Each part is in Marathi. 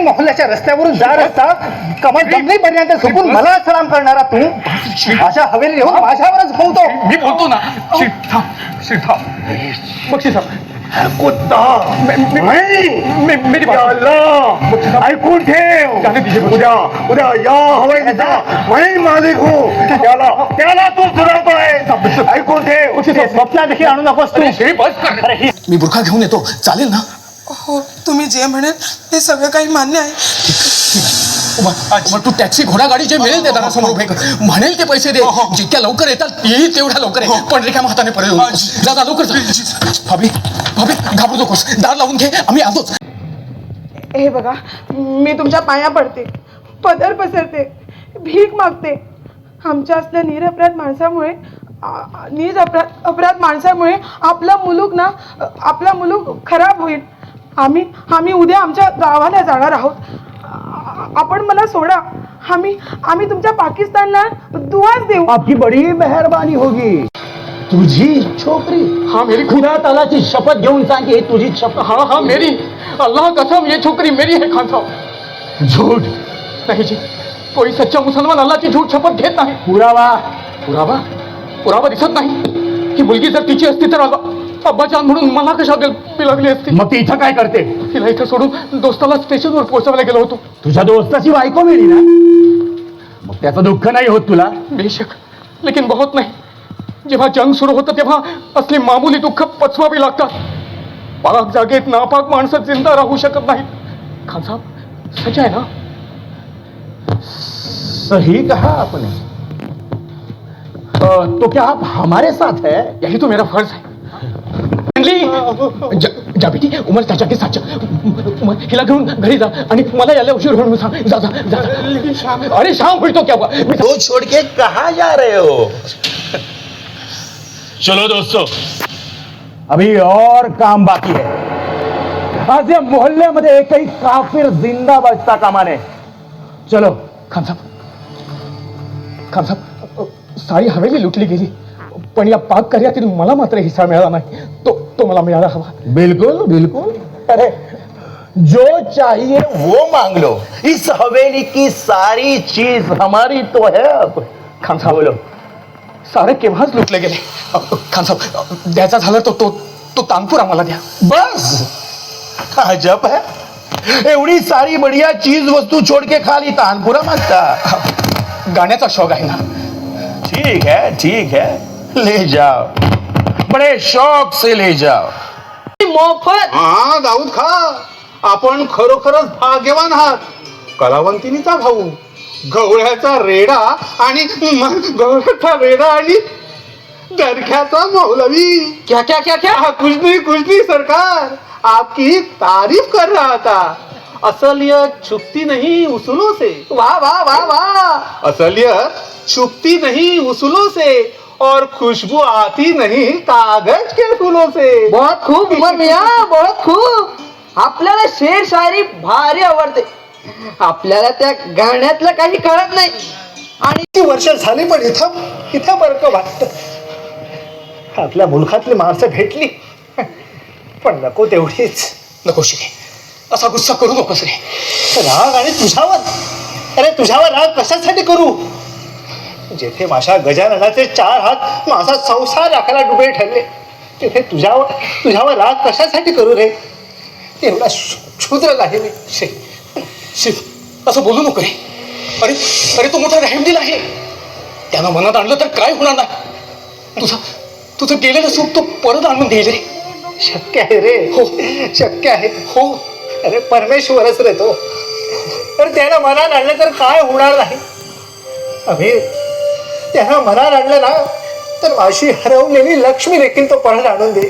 मोहल्ल्याच्या रस्त्यावरून जात असता कमल जमिनीपर्यंत झोपून मला सलाम करणारा तू अशा हवेली येऊन माझ्यावरच बोलतो. मी बोलतो ना. शिट बक्षीस कुत्ता मेरी ऐकून ठेव. उद्या या हवेलीचा मी मालिक हो. त्याला तू सुधारतोय. ऐकून ठेव. स्वप्नात देखील आणू नकोस तू. मी बुरखा घेऊन येतो, चालेल ना? हो, तुम्ही जे म्हणेल ते सगळं काही मान्य आहे. मग तू टॅक्सी घोडागाडी जे मिळेल ते दारासमोर उभे कर. म्हणेल ते पैसे दे. जितक्या लवकर येतात येईल तेवढ्या लवकर आहे. पण रिकाम्या हाताने परत येऊ नकोस. जा लवकर जा. भाभी घाबरू नकोस. दार लावून घे, आम्ही आलोच. हे बघा, मी तुमच्या पाया पडते, पदर पसरते, भीक मागते. आमच्या असल्या निरपराध माणसामुळे आपला मुलूक खराब होईल. आम्ही उद्या आमच्या गावाला जाणार आहोत. आपण मला सोडा. आम्ही तुमच्या पाकिस्तानला दुआच देऊ. आपकी बड़ी मेहरबानी होगी. तुझी छोकरी. हाँ मेरी खुदा तालाची शपथ घेऊन सांग ही तुझी शपथ. हाँ मेरी. अल्लाह कसम ये छोकरी मेरी है खान साहब. झूठ नहीं जी, कोई सच्चा मुसलमान अल्लाची झूठ शपथ घेत नाही. पुरावा दिसत नाही. ही मुलगी जर तिची असती तर अब्बाजान म्हणून मला कशा लागली असती. मग ती इथं काय करते? तिला इथं सोडून दोस्ताला स्टेशनवर पोहोचवायला गेलो होतो. तुझ्या दोस्ताची बायको मिळली ना, मग त्याचं दुःख नाही होत तुला? बेशक, लेकिन बहुत नाही. जेव्हा जंग सुरू होतं तेव्हा असली मामूली दुःख पचवावी लागतात. पाक जागेत नापाक माणसं जिंदा राहू शकत नाहीत. खान साहब सच आहे ना? सही कहा आपने. तो क्या आप हमारे साथ है? यही तो मेरा फर्ज है. जा बेटी, उमर चाचा के साथ हिला घेऊन घरी जा आणि मला याला उशीर होऊन सांग. जा. अरे शाम हुई तो क्या हुआ? तो छोड़ के कहाँ जा रहे हो? चलो दोस्तों, अभी और काम बाकी है. आज या मोहल्ल्यामध्ये एकही काफिर जिंदा बचता कामा नये. चलो. खान साहब सारी हवेली लुटली गेली, पण या पाक कार्यातील मला मात्र हिस्सा मिळाला नाही. तो मला मिळाला हवा. बिल्कुल. अरे जो चाहिए वो मांग लो. इस हवेली की सारी चीज हमारी तो है. अब खान साहब बोलो, सारे केव्हाच लुटले गेले. खान साहब द्यायचा झाला तो तानपूर आम्हाला द्या. बस अजब है. एवढी सारी बढ़िया चीज वस्तू छोड़ के खाली तानपुरा मांगता. गाण्याचा शौक आहे ना. ठीक है ले जाओ. बड़े शौक से ले जाओ. मोफत. हा दाऊद खा, आपण खरोखरच भाग्यवान आहात. कलावंतिनीचा भाऊ, गवळ्याचा रेडा आणि दरख्याचा मौलवी. क्या क्या क्या क्या? कुछ नहीं सरकार, आपकी तारीफ कर रहा था. असलियत छुपती नहीं उसूलों से. वाह वाह वाह वाह. असलियत छुपती नहीं उसूलों से और खुशबू आती नहीं कागज के फूलों से. बहुत खूब उमर मियां, बहुत खूब. आपल्याला शेर शायरी भारी आवडते. आपल्याला त्या गाण्यातलं काही कळत नाही. आणि ती वर्ष झाली पण इथं बरं वाटत. आपल्या मुलखातली माणसं भेटली, पण नको तेवढीच. नको शिरे, असा गुस्सा करू नकोस रे. राग आणि तुझ्यावर राग कशासाठी करू? जेथे माझ्या गजाननाचे 4 हात माझा संसार राखायला डुबे ठरले, तिथे तुझ्यावर राग कशासाठी करू रे? एवढा क्षुद्र आहे मी. शिव असं बोलू नको रे. अरे तो मोठा रहमदिल आहे. त्यानं मनात आणलं तर काय होणार नाही. तुझं गेलेलं सुख तो परत आणून देईल रे. शक्य आहे रे. हो शक्य आहे. हो. अरे परमेश्वरच रे तो. तर त्यानं मनात आणलं तर काय होणार नाही. आम्ही त्यानं मनात आणलं ना तर माझी हरवलेली लक्ष्मी देखील तो परत आणून दे.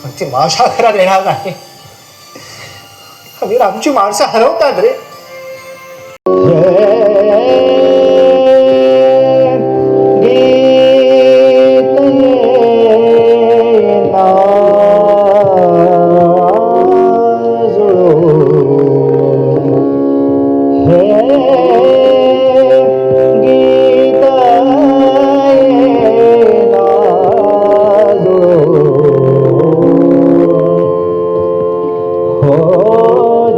पण ती माझ्या घरात येणार नाही. आम्ही आमची माणसं हरवतात रे. हो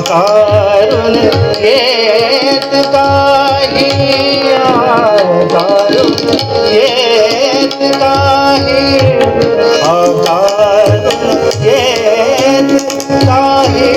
कारुण येत काही कारुण येत काही कारुण येत काही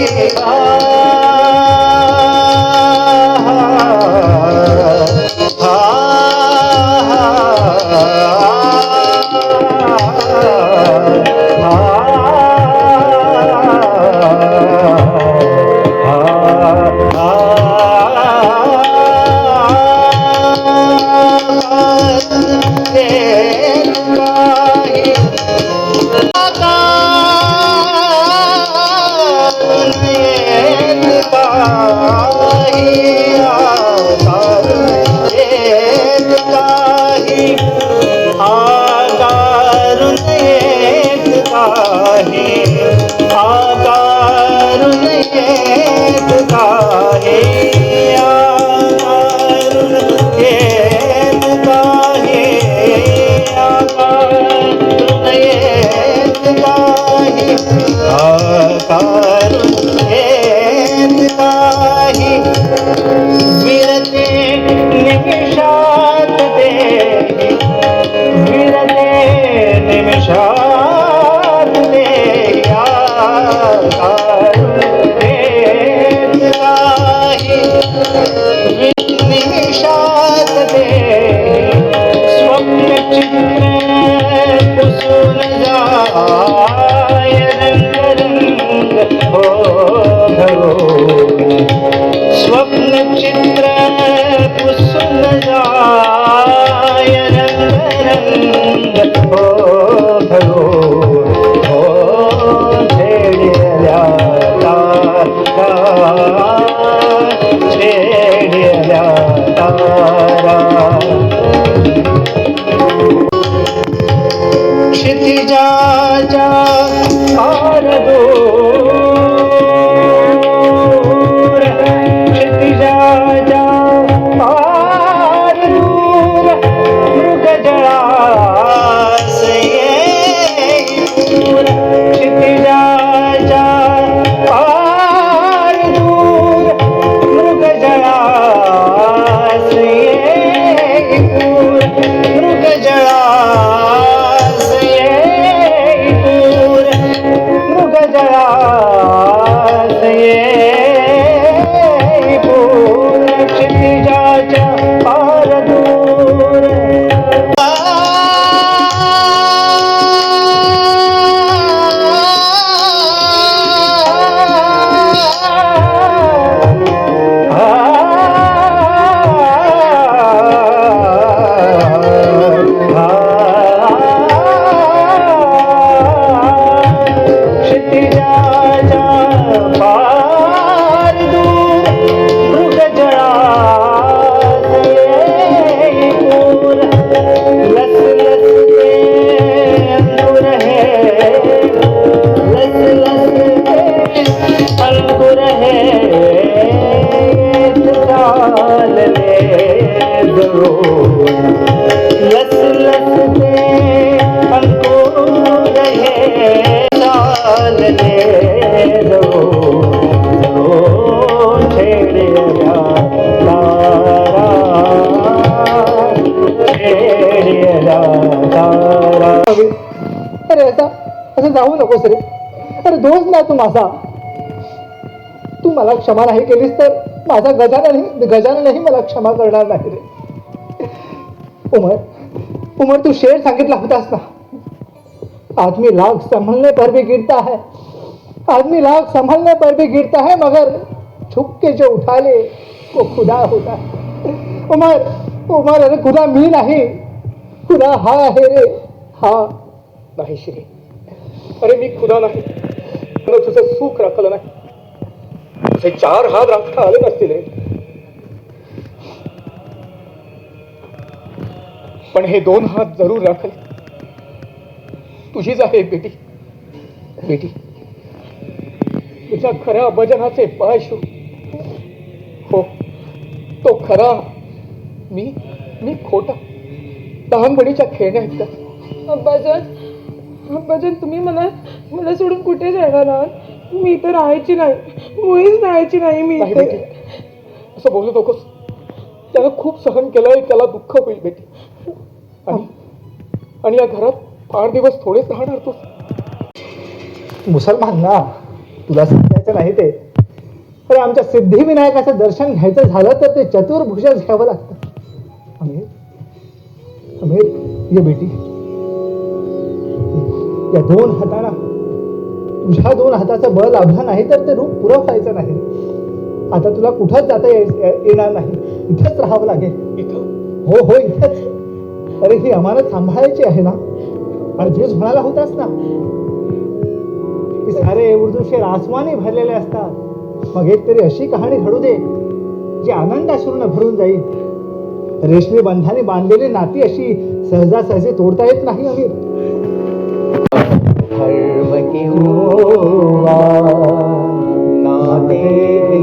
अरे असं जाऊ नकोस रे. अरे दोष ना तू माझा. तू मला क्षमा नाही केलीस तर माझा गजाननही मला क्षमा करणार नाही रे. उमर तू शेर सांगितला होतास ना, आदमी लाख संभलने पर भी गिरता है, आदमी लाख संभलने पर भी गिरता है, मगर छुप के जो उठा ले वो खुदा होता है। उमर उमर, अरे खुदा मी नाही, खुदा हा आहे रे, हा. नाही श्री, अरे मी खुदा नाही, पण तुझं सुख राखलं नाही. तुझे 4 हात राखता आले नसतील रे, पण हे 2 हात जरूर राखले. तुझीच आहे बेटी. बेटी, तुझ्या खऱ्या भजनाचे पाय शो. हो, तो खरा, मी खोटा. लहानपणीच्या खेळण्या आहेत का? अब्बाजान, तुम्ही मला सोडून कुठे जाणार आहात? मी इथं राहायची नाही, मुळीच राहायची नाही मी नाही इथे. बेटी, असं बोलू नकोस. त्यानं खूप सहन केलंय, त्याला दुःख होईल बेटी. आणि या घरात फार दिवस थोडेच राहणार तू. मुसलमान ना, तुला समजायचं नाही ते. अरे आमच्या सिद्धिविनायकाचं दर्शन घ्यायचं झालं तर ते चतुर्भुजच घ्यावं लागतं. अमीर, अमीर, ये बेटी, या 2 हाताना तुझ्या 2 हाताचं बळ लाभलं नाही तर ते रूप पुरं व्हायचं नाही. आता तुला कुठंच जाता येणार नाही, इथंच राहावं लागेल. इथं? हो हो, इथंच. अरे ही अमानत सांभाळायची आहे ना, आणि तुझ म्हणाला होतास ना की सारे उर्दू शेर आसमानी भरलेले असतात. मग एक तरी अशी कहाणी घडू दे जी आनंदाश्रूने भरून जाईल. रेशमी बंधाने बांधलेली नाती अशी सहजासहजी तोडता येत नाही अमीर. धर्म की हुआ नाते